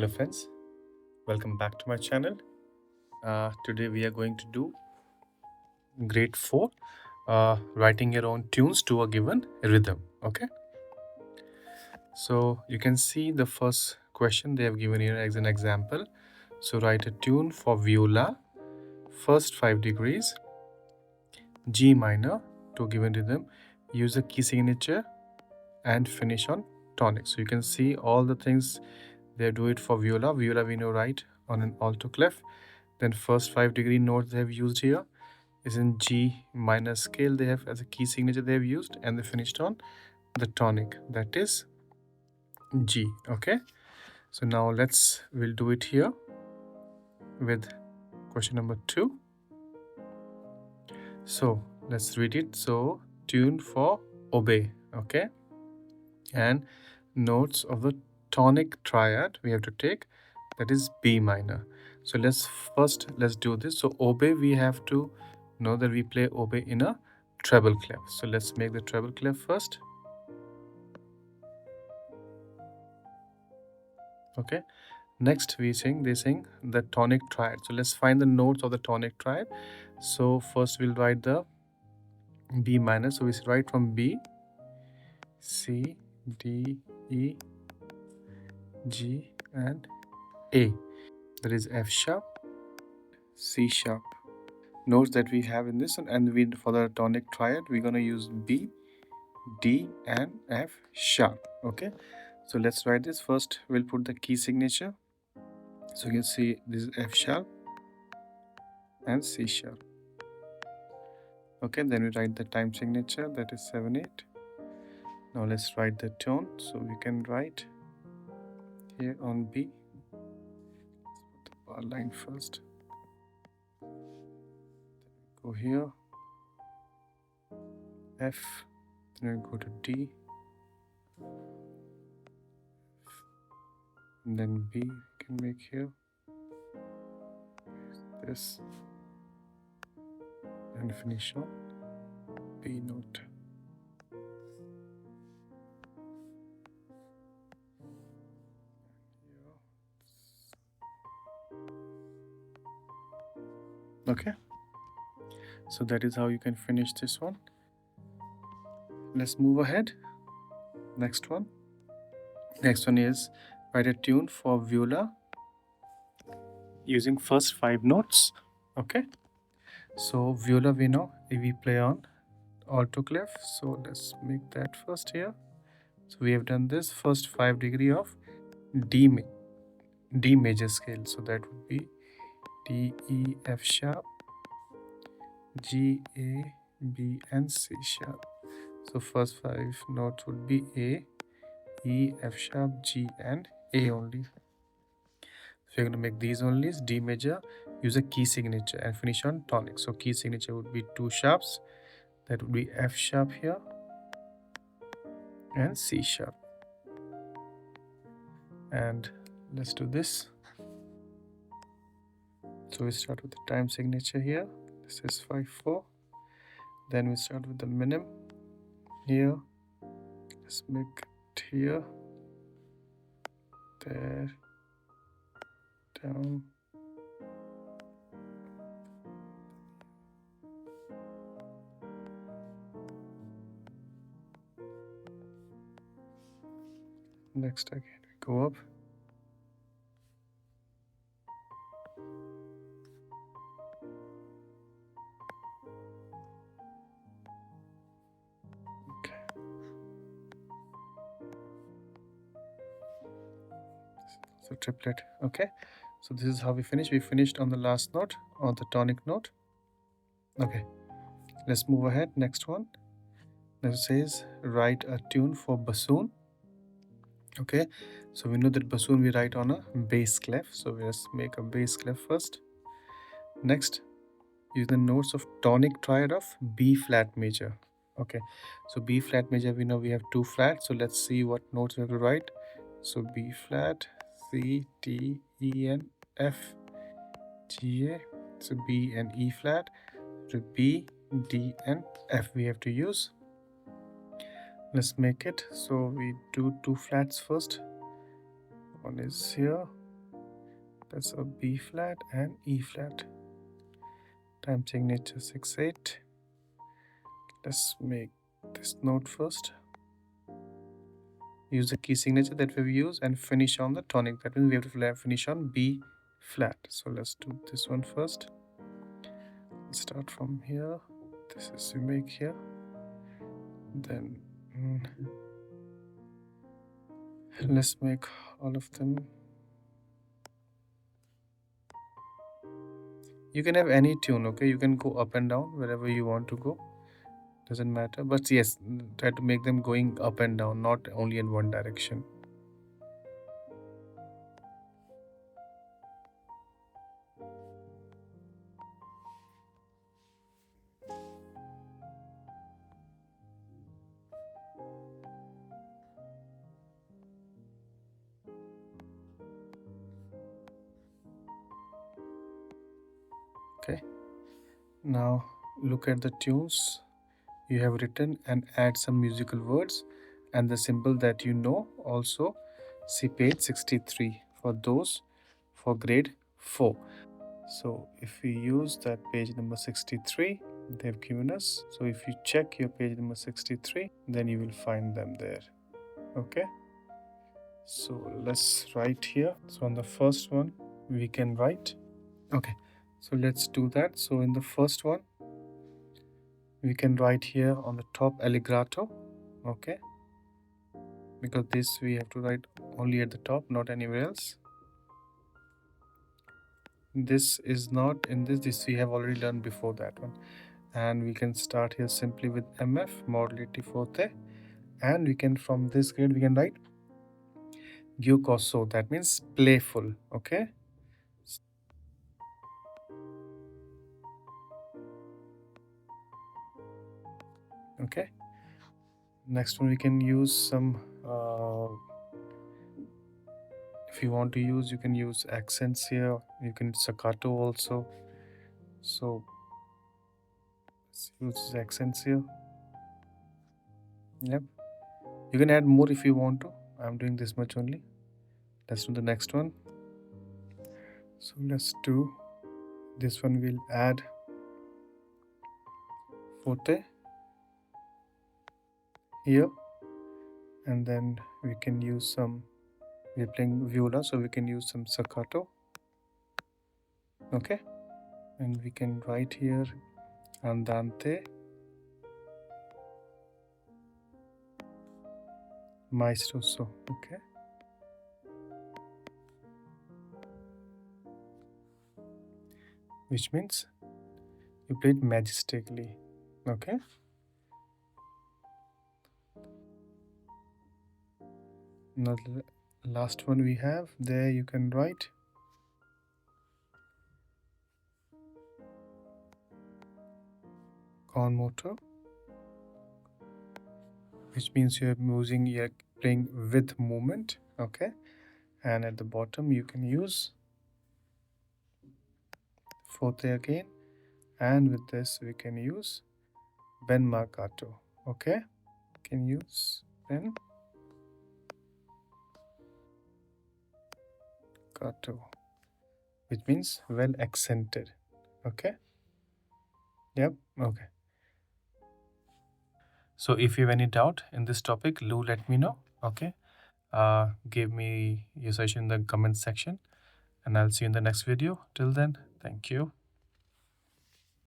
Hello friends, welcome back to my channel. Today we are going to do grade 4, writing your own tunes to a given rhythm. Okay, so you can see the first question they have given here as an example. So write a tune for viola, first 5 degrees, G minor to a given rhythm, use a key signature and finish on tonic. So you can see all the things they do it for viola. Viola we know right on an alto clef. Then first 5-degree notes they have used here is in G minor scale they have as a key signature they have used, and they finished on the tonic, that is G. Okay, so now we'll do it here with question number 2. So let's read it. So tune for oboe, okay, and notes of the tonic triad we have to take, that is B minor. So let's do this. So oboe, we have to know that we play oboe in a treble clef. So let's make the treble clef first. Okay, next they sing the tonic triad. So let's find the notes of the tonic triad. So first we'll write the B minor. So we write from B, C, D, E, G and A. That is F sharp, C sharp. Notes that we have in this one, and for the tonic triad we're going to use B, D and F sharp. Okay, so let's write this. First we'll put the key signature. So you can see this is F sharp and C sharp. Okay, then we write the time signature, that is 7/8. Now let's write the tone. So we can write here on B. Let's put the bar line first. Go here, F, then we go to D, and then B we can make here this, and finish on B note. Okay, so that is how you can finish this one. Let's move ahead. Next one is write a tune for viola using first 5 notes. Okay, so viola we know we play on alto clef, so let's make that first here. So we have done this first 5-degree of D major scale, so that would be D, E, F sharp, G, A, B and C sharp. So first 5 notes would be A, E, F sharp, G and A only. So you're going to make these only D major, use a key signature and finish on tonic. So key signature would be 2 sharps, that would be F sharp here and C sharp. And let's do this. So we start with the time signature here. This is 5/4. Then we start with the minim here. Let's make it here, there, down. Next again we go up. So triplet. Okay, so this is how we finish. We finished on the last note, on the tonic note. Okay, let's move ahead. Next one, that says write a tune for bassoon. Okay, so we know that bassoon we write on a bass clef, so let's make a bass clef first. Next, use the notes of tonic triad of B flat major. Okay, so B flat major we know we have 2 flats, so let's see what notes we have to write. So B flat, C, D, E and F, G, A. So B and E flat. So B, D and F we have to use. Let's make it. So we do 2 flats first. One is here That's a B flat and E flat. Time signature 6/8. Let's make this note first. Use the key signature that we've used and finish on the tonic. That means we have to finish on B flat. So let's do this one first. Let's start from here. This is we make here. Then let's make all of them. You can have any tune, okay? You can go up and down wherever you want to go. Doesn't matter. But yes, try to make them going up and down, not only in one direction. Okay. Now look at the tunes you have written and add some musical words and the symbol that you know. Also see page 63 for those for grade 4. So if we use that page number 63 they've given us, so if you check your page number 63 then you will find them there. Okay, so let's write here. So on the first one we can write. Okay, so let's do that. So in the first one we can write here on the top alligato. Okay, because this we have to write only at the top, not anywhere else. This is not in this we have already learned before that one. And we can start here simply with MF, modality forte, and we can from this grade we can write giocoso, that means playful. Okay, okay, next one we can use some if you want to use, you can use accents here, you can staccato also. So let's use accents here. Yep, you can add more if you want to. I'm doing this much only. Let's do the next one. So let's do this one. We'll add forte here, and then we can use some, we're playing viola, so we can use some staccato. Okay, and we can write here andante, maestoso. Okay, which means you played majestically. Okay, now the last one we have there, you can write con moto, which means you're playing with movement. Okay, and at the bottom you can use forte again, and with this we can use ben marcato. Okay, can use ben marcato, which means well accented. Okay, yep. Okay, so if you have any doubt in this topic, do let me know. Okay, give me your suggestion in the comment section, and I'll see you in the next video. Till then, thank you.